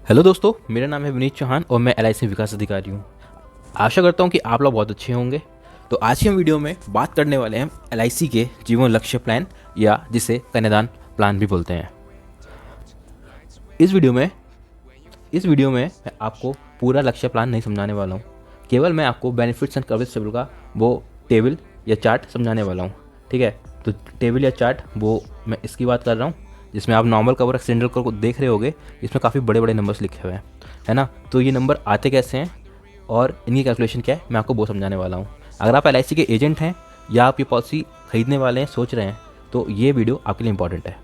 Hello दोस्तों, मेरा नाम है विनीत चौहान और मैं एलआईसी विकास अधिकारी हूँ। आशा करता हूँ कि आप लोग बहुत अच्छे होंगे। तो आज की हम वीडियो में बात करने वाले हैं एलआईसी के जीवन लक्ष्य प्लान या जिसे कन्यादान प्लान भी बोलते हैं। इस वीडियो में मैं आपको पूरा लक्ष्य प्लान नहीं समझाने वाला हूँ। केवल मैं आपको बेनिफिट्स एंड कवरेज टेबल का वो टेबल या चार्ट समझाने वाला हूँ। ठीक है, तो टेबल या चार्ट वो मैं इसकी बात कर रहा हूँ जिसमें आप नॉर्मल कवर एक्सटेंडर कवर को देख रहे होगे। इसमें काफ़ी बड़े बड़े नंबर्स लिखे हुए हैं, है ना। तो ये नंबर आते कैसे हैं और इनकी कैलकुलेशन क्या है, मैं आपको वो समझाने वाला हूँ। अगर आप एलआईसी के एजेंट हैं या आप ये पॉलिसी खरीदने वाले हैं, सोच रहे हैं, तो ये वीडियो आपके लिए इंपॉर्टेंट है।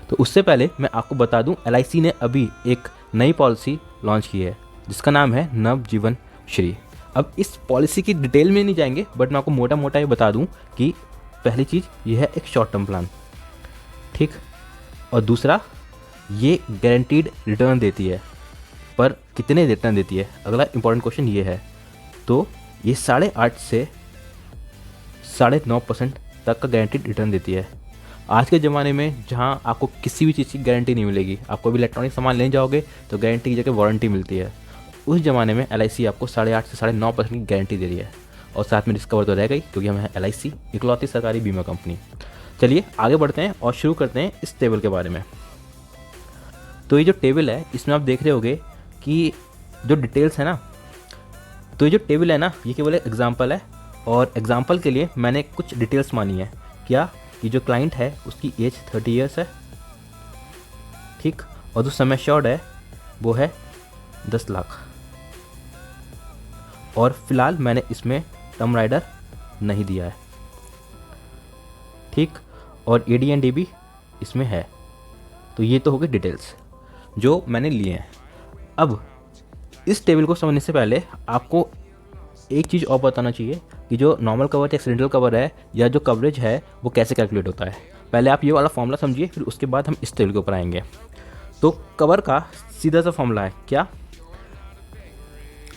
तो उससे पहले मैं आपको बता दूं, एलआईसी ने अभी एक नई पॉलिसी लॉन्च की है जिसका नाम है नवजीवन श्री। अब इस पॉलिसी की डिटेल में नहीं जाएंगे, बट मैं आपको मोटा मोटा ये बता दूं कि पहली चीज़ ये है एक शॉर्ट टर्म प्लान, ठीक। और दूसरा, ये गारंटीड रिटर्न देती है, पर कितने रिटर्न देती है, अगला इंपॉर्टेंट क्वेश्चन ये है। तो ये 8.5 से 9.5% तक का गारंटीड रिटर्न देती है। आज के ज़माने में जहाँ आपको किसी भी चीज़ की गारंटी नहीं मिलेगी, आप कोई भी इलेक्ट्रॉनिक सामान लेने जाओगे तो गारंटी की जगह वारंटी मिलती है। उस ज़माने में एलआईसी आपको 8.5 से 9.5% की गारंटी दे रही है, और साथ में डिस्कवर तो रह गई क्योंकि हम हैं एलआईसी, इकलौती सरकारी बीमा कंपनी। चलिए आगे बढ़ते हैं और शुरू करते हैं इस टेबल के बारे में। तो ये जो टेबल है इसमें आप देख रहे होगे कि जो डिटेल्स है ना, तो ये जो टेबल है ना, ये केवल एक एग्जांपल है, और एग्जांपल के लिए मैंने कुछ डिटेल्स मानी है। क्या कि जो क्लाइंट है उसकी एज 30 ईयर्स है, ठीक, और जो सम एश्योर्ड है वो है 10 लाख, और फिलहाल मैंने इसमें टर्म राइडर नहीं दिया है, ठीक, और एडीएनडी भी इसमें है। तो ये तो हो गई डिटेल्स जो मैंने लिए हैं। अब इस टेबल को समझने से पहले आपको एक चीज़ और बताना चाहिए कि जो नॉर्मल कवर या एक्सीडेंटल कवर है या जो कवरेज है वो कैसे कैलकुलेट होता है। पहले आप ये वाला फॉर्मूला समझिए, फिर उसके बाद हम इस टेबल के ऊपर आएंगे। तो कवर का सीधा सा फॉर्मूला है क्या,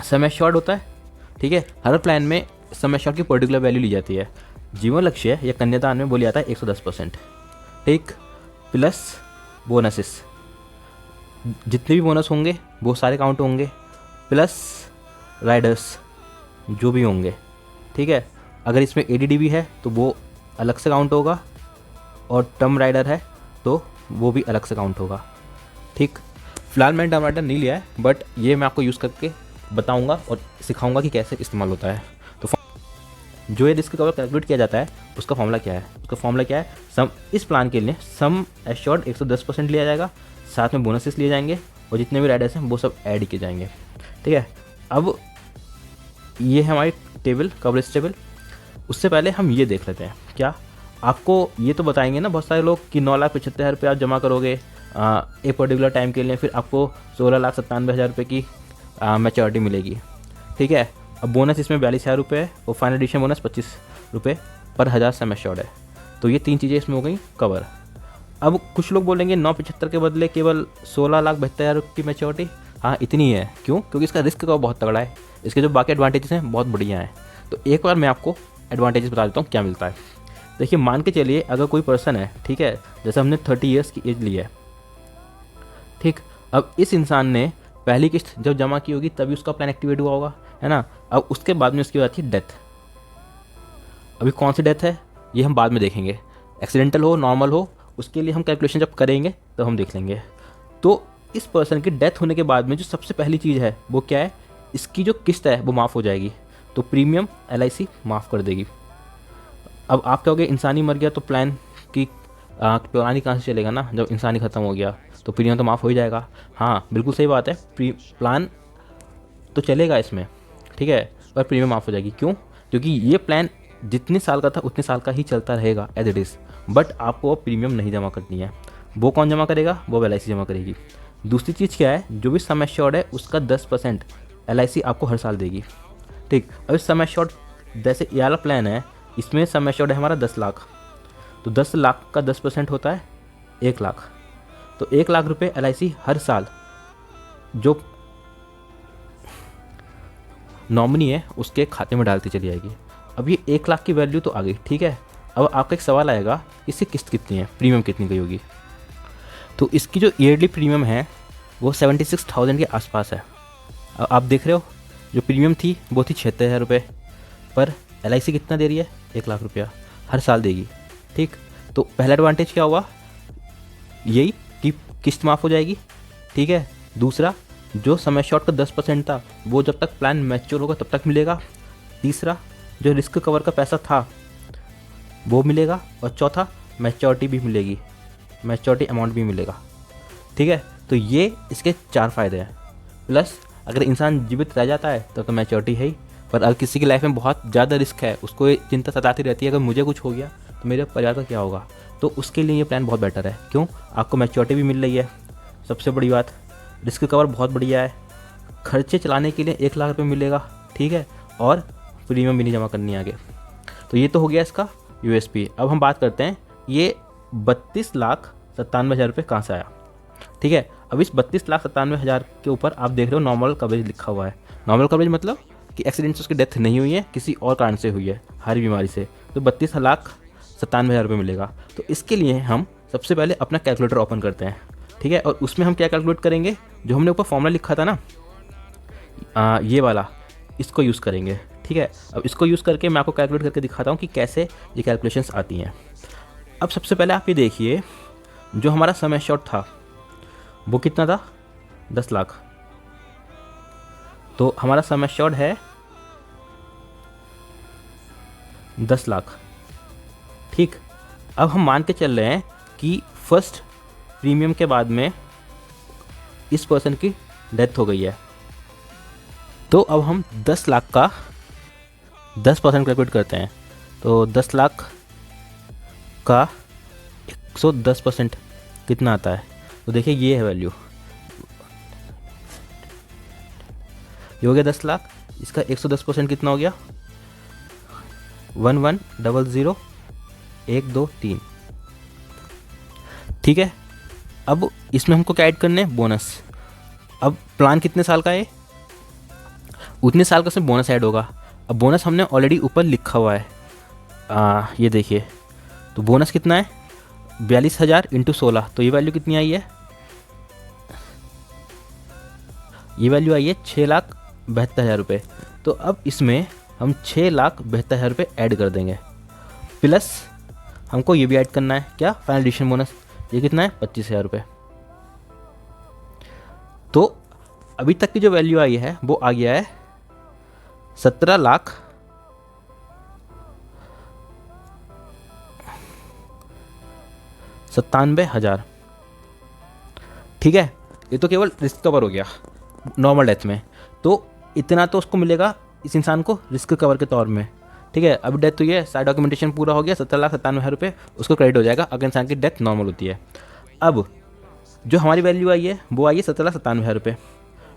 सम एश्योर्ड होता है, ठीक है। हर प्लान में सम एश्योर्ड की पर्टिकुलर वैल्यू ली जाती है। जीवन लक्ष्य या कन्यादान में बोली जाता है 110%, ठीक, प्लस बोनसेस, जितने भी बोनस होंगे वो सारे काउंट होंगे, प्लस राइडर्स जो भी होंगे, ठीक है। अगर इसमें एडीडी भी है तो वो अलग से काउंट होगा, और टर्म राइडर है तो वो भी अलग से काउंट होगा, ठीक। फिलहाल मैंने टर्म राइडर नहीं लिया है, बट ये मैं आपको यूज़ करके बताऊंगा और सिखाऊंगा कि कैसे इस्तेमाल होता है। तो जो ये रिस्क कवर कैलकुलेट किया जाता है उसका फॉर्मूला क्या है, उसका फॉर्मूला क्या है, सम, इस प्लान के लिए सम एश्योर्ड 110% लिया जाएगा, साथ में बोनसेस लिए जाएंगे, और जितने भी राइडर्स हैं वो सब ऐड किए जाएंगे, ठीक है। अब ये है हमारी टेबल, कवरेज टेबल। उससे पहले हम ये देख लेते हैं, क्या आपको ये तो बताएंगे ना बहुत सारे लोग कि 9,75,000 रुपये आप जमा करोगे एक पर्टिकुलर टाइम के लिए, फिर आपको 16,97,000 रुपये की मैच्योरिटी मिलेगी, ठीक है। अब बोनस इसमें 42,000 रुपये है, और फाइनल एडिशन बोनस 25 रुपये पर 1000 सम एश्योर्ड है। तो ये 3 चीज़ें इसमें हो गई कवर। अब कुछ लोग बोलेंगे 975 के बदले केवल 16,72,000 की मैच्योरिटी, हाँ इतनी है, क्यों, क्योंकि इसका रिस्क का बहुत तगड़ा है, इसके जो बाकी एडवांटेजेस हैं बहुत बढ़िया हैं। तो एक बार मैं आपको एडवांटेजेस बता देता हूँ क्या मिलता है। देखिए, मान के चलिए अगर कोई पर्सन है, ठीक है, जैसे हमने 30 ईयर्स की एज ली है, ठीक। अब इस इंसान ने पहली किस्त जब जमा की होगी तभी उसका प्लान एक्टिवेट हुआ होगा, है ना। अब उसके बाद में उसकी बात थी डेथ। अभी कौन सी डेथ है ये हम बाद में देखेंगे, एक्सीडेंटल हो नॉर्मल हो, उसके लिए हम कैलकुलेशन जब करेंगे तो हम देख लेंगे। तो इस पर्सन की डेथ होने के बाद में जो सबसे पहली चीज़ है वो क्या है, इसकी जो किस्त है वो माफ़ हो जाएगी, तो प्रीमियम एलआईसी माफ़ कर देगी। अब आप कहोगे इंसानी मर गया तो प्लान की प्लान ही कहाँ से चलेगा ना, जब इंसानी ख़त्म हो गया तो प्रीमियम तो माफ़ हो ही जाएगा। हाँ बिल्कुल सही बात है, प्लान तो चलेगा इसमें, ठीक है, पर प्रीमियम माफ़ हो जाएगी। क्यों, क्योंकि ये प्लान जितने साल का था उतने साल का ही चलता रहेगा एज इट इज़, बट आपको अब प्रीमियम नहीं जमा करनी है। वो कौन जमा करेगा, वो एलआईसी जमा करेगी। दूसरी चीज़ क्या है, जो भी सम एश्योर्ड है उसका 10% एलआईसी आपको हर साल देगी, ठीक। अब इस सम एश्योर्ड, जैसे ये वाला प्लान है, इसमें सम एश्योर्ड है हमारा 10 लाख, तो 10 लाख का 10% होता है 1 लाख। तो 1 लाख रुपये एलआईसी हर साल जो नॉमिनी है उसके खाते में डालती चली जाएगी। अब ये 1 लाख की वैल्यू तो आ गई, ठीक है। अब आपका एक सवाल आएगा, इसकी किस्त कितनी है, प्रीमियम कितनी गई होगी। तो इसकी जो ईयरली प्रीमियम है वो 76,000 के आसपास है। अब आप देख रहे हो जो प्रीमियम थी वो थी 76,000 रुपये, पर LIC कितना दे रही है, 1 लाख रुपया हर साल देगी। ठीक, तो पहला एडवांटेज क्या हुआ, यही कि किस्त माफ़ हो जाएगी। ठीक है, दूसरा जो समय शॉर्ट का 10% था वो जब तक प्लान मैच्योर होगा तब तक मिलेगा। तीसरा जो रिस्क कवर का पैसा था वो मिलेगा, और चौथा मैच्योरिटी भी मिलेगी, मैच्योरिटी अमाउंट भी मिलेगा। ठीक है, तो ये इसके 4 फ़ायदे हैं। प्लस अगर इंसान जीवित रह जाता है तो मैच्योरिटी है ही, पर अगर किसी की लाइफ में बहुत ज़्यादा रिस्क है, उसको ये चिंता सताती रहती है अगर मुझे कुछ हो गया तो मेरे परिवार का क्या होगा, तो उसके लिए ये प्लान बहुत बेटर है। क्यों, आपको मैच्योरिटी भी मिल रही है, सबसे बड़ी बात रिस्क कवर बहुत बढ़िया है, खर्चे चलाने के लिए 1 लाख रुपये मिलेगा। ठीक है, और प्रीमियम भी नहीं जमा करनी आगे। तो ये तो हो गया इसका USP। अब हम बात करते हैं ये 32,97,000 रुपये कहाँ से आया। ठीक है, अब इस 32,97,000 के ऊपर आप देख रहे हो नॉर्मल कवरेज लिखा हुआ है। नॉर्मल कवरेज मतलब कि एक्सीडेंट से उसकी डेथ नहीं हुई है, किसी और कारण से हुई है, हर बीमारी से, तो 32,97,000 रुपये मिलेगा। तो इसके लिए हम सबसे पहले अपना कैलकुलेटर ओपन करते हैं। ठीक है, और उसमें हम क्या कैलकुलेट करेंगे, जो हमने ऊपर फॉर्मूला लिखा था ना, ये वाला, इसको यूज़ करेंगे। ठीक है, अब इसको यूज़ करके मैं आपको कैलकुलेट करके दिखाता हूँ कि कैसे ये कैलकुलेशंस आती हैं। अब सबसे पहले आप ये देखिए, जो हमारा समय शॉर्ट था वो कितना था, 10 लाख। तो हमारा समय शॉर्ट है 10 लाख। ठीक, अब हम मान के चल रहे हैं कि फर्स्ट प्रीमियम के बाद में इस पर्सन की डेथ हो गई है, तो अब हम 10 लाख का 10% कैलकुलेट करते हैं। तो 10 लाख का 110% कितना आता है, तो देखिए ये है वैल्यू, ये हो गया 10 लाख। इसका 110% कितना हो गया, 1100,123। ठीक है, अब इसमें हमको क्या ऐड करने हैं, बोनस। अब प्लान कितने साल का है, उतने साल का उसमें बोनस ऐड होगा। अब बोनस हमने ऑलरेडी ऊपर लिखा हुआ है, ये देखिए, तो बोनस कितना है, 42,000 × 16, तो ये वैल्यू कितनी आई है, ये वैल्यू आई है 6,72,000 रुपये। तो अब इसमें हम 6,72,000 रुपये ऐड कर देंगे, प्लस हमको ये भी ऐड करना है, क्या, फाइनल एडिशन बोनस, ये कितना है, 25,000 रुपये। तो अभी तक की जो वैल्यू आई है वो आ गया है 17,97,000। ठीक है, ये तो केवल रिस्क कवर हो गया नॉर्मल डेथ में, तो इतना तो उसको मिलेगा इस इंसान को रिस्क कवर के तौर में। ठीक है, अभी डेथ हुई है, सारा डॉक्यूमेंटेशन पूरा हो गया, 17,97,000 रुपये उसको क्रेडिट हो जाएगा अगर इंसान की डेथ नॉर्मल होती है। अब जो हमारी वैल्यू आई है वो आई है 17,97,000 रुपये,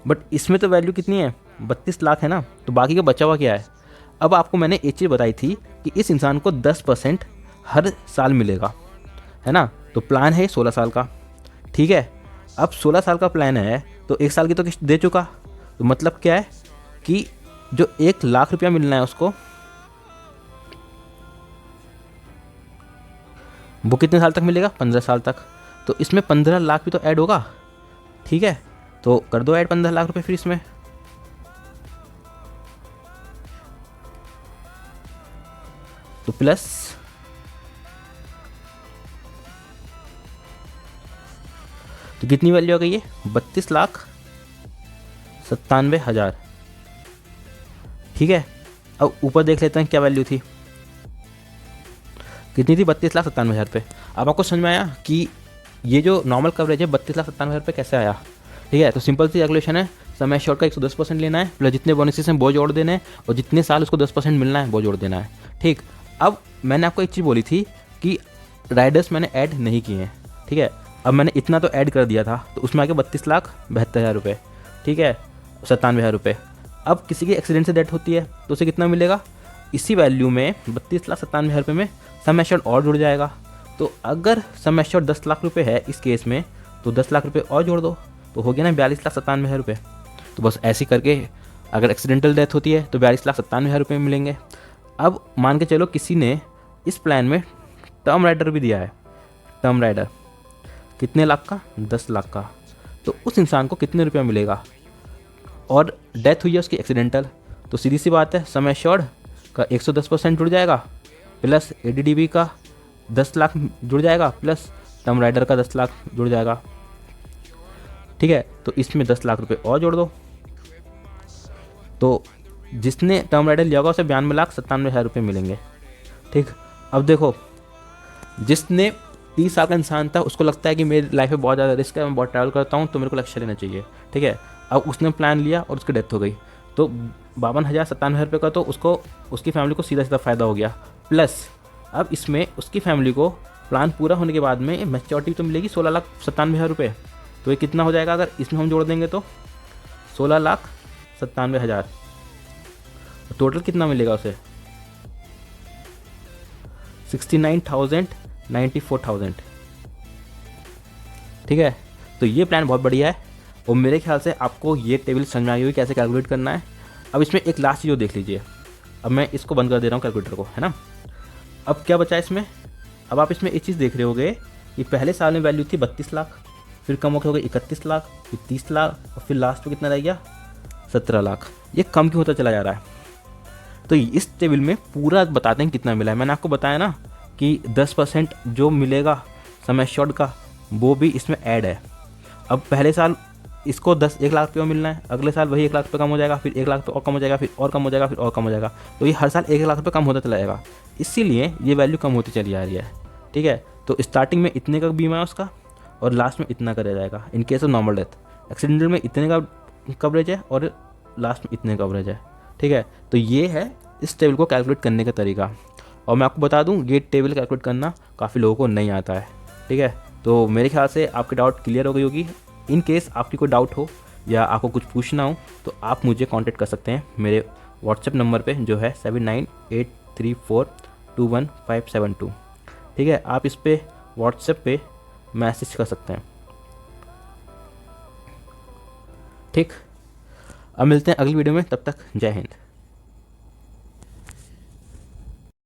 बट इसमें तो वैल्यू कितनी है, 32 लाख है ना, तो बाकी का बचा हुआ क्या है। अब आपको मैंने एक चीज़ बताई थी कि इस इंसान को 10% हर साल मिलेगा, है ना, तो प्लान है 16 साल का। ठीक है, अब 16 साल का प्लान है तो 1 साल की तो किस्त दे चुका, तो मतलब क्या है कि जो 1 लाख रुपया मिलना है उसको, वो कितने साल तक मिलेगा, 15 साल तक। तो इसमें 15 लाख भी तो ऐड होगा। ठीक है, तो कर दो ऐड 15 लाख रुपए फिर इसमें। तो प्लस तो कितनी वैल्यू आ गई है, 32,97,000। ठीक है, अब ऊपर देख लेते हैं क्या वैल्यू थी, कितनी थी, 32,97,000 रुपये। अब आपको समझ में आया कि ये जो नॉर्मल कवरेज है 32,97,000 रुपये कैसे आया। ठीक है, तो सिंपल सी कैलकुलेशन है, समय शॉर्ट का 110% लेना है, प्लस जितने बोनसेस हैं वो जोड़ देने हैं, और जितने साल उसको 10% मिलना है वो जोड़ देना है। ठीक, अब मैंने आपको एक चीज़ बोली थी कि राइडर्स मैंने ऐड नहीं किए हैं। ठीक है, अब मैंने इतना तो ऐड कर दिया था, तो उसमें आ गया 32,72,000 रुपये। ठीक है, 97,000 रुपये। अब किसी की एक्सीडेंट से डेथ होती है तो उसे कितना मिलेगा, इसी वैल्यू में 32,97,000 रुपये में सम एश्योर्ड और जुड़ जाएगा। तो अगर सम एश्योर्ड 10 लाख रुपये है इस केस में, तो 10 लाख रुपये और जोड़ दो, तो हो गया ना 42,97,000 रुपये। तो बस ऐसे करके अगर एक्सीडेंटल डेथ होती है तो 42,97,000 रुपये मिलेंगे। अब मान के चलो किसी ने इस प्लान में टर्म राइडर भी दिया है, टर्म राइडर कितने लाख का, 10 लाख का, तो उस इंसान को कितने रुपया मिलेगा। और डेथ हुई है उसकी एक्सीडेंटल, तो सीधी सी बात है सम एश्योर्ड का 110% जुड़ जाएगा, प्लस एडीडीबी का 10 लाख जुड़ जाएगा, प्लस टर्म राइडर का 10 लाख जुड़ जाएगा। ठीक है, तो इसमें 10 लाख रुपए और जोड़ दो, तो जिसने टर्म राइडर लिया होगा उसे 92,97,000 रुपये मिलेंगे। ठीक, अब देखो जिसने 30 साल का इंसान था, उसको लगता है कि मेरी लाइफ में बहुत ज़्यादा रिस्क है, मैं बहुत ट्रैवल करता हूँ तो मेरे को लक्ष्य लेना चाहिए। ठीक है, अब उसने प्लान लिया और उसकी डेथ हो गई, तो 52,97,000 रुपये का तो उसको उसकी फैमिली को सीधा सीधा फ़ायदा हो गया। प्लस अब इसमें उसकी फैमिली को प्लान पूरा होने के बाद में मैच्योरिटी तो मिलेगी 16,97,000 रुपये। तो ये कितना हो जाएगा अगर इसमें हम जोड़ देंगे तो 16,97,000। टोटल कितना मिलेगा उसे 69,000 94,000। ठीक है, तो ये प्लान बहुत बढ़िया है और मेरे ख्याल से आपको ये टेबल समझ में आई हुई कैसे कैलकुलेट करना है। अब इसमें एक लास्ट चीज़ देख लीजिए, अब मैं इसको बंद कर दे रहा हूँ कैलकुलेटर को, है ना। अब क्या बचा इसमें, अब आप इसमें एक चीज़ देख रहे होगे कि पहले साल में वैल्यू थी 32 लाख, फिर कम होकर हो गई 31 लाख, फिर 30 लाख और फिर लास्ट में कितना रह गया 17 लाख। ये कम क्यों होता चला जा रहा है, तो इस टेबल में पूरा बताते हैं कितना मिला है। मैंने आपको बताया ना कि 10% जो मिलेगा सम एश्योर्ड का वो भी इसमें ऐड है। अब पहले साल इसको 1 लाख रुपये मिलना है, अगले साल वही 1 लाख रुपये कम हो जाएगा, फिर 1 लाख रुपये और कम हो जाएगा, फिर और कम हो जाएगा, फिर और कम हो जाएगा, तो ये हर साल 1 लाख रुपये कम होता चला जाएगा, इसीलिए ये वैल्यू कम होती चली आ रही है। ठीक है, तो स्टार्टिंग में इतने का बीमा है उसका और लास्ट में इतना का रह जाएगा in case of normal death. Accidental में इतने का कवरेज है और लास्ट में इतने कवरेज है। ठीक है, तो ये है इस टेबल को कैलकुलेट करने का तरीका। और मैं आपको बता दूं ये टेबल कैलकुलेट करना काफ़ी लोगों को नहीं आता है। ठीक है, तो मेरे ख्याल से आपकी डाउट क्लियर हो गई होगी। इन केस आपकी कोई डाउट हो या आपको कुछ पूछना हो तो आप मुझे कांटेक्ट कर सकते हैं मेरे व्हाट्सएप नंबर पे जो है 7983421572। ठीक है, आप इस पर व्हाट्सएप पे मैसेज कर सकते हैं। ठीक, अब मिलते हैं अगली वीडियो में, तब तक जय हिंद।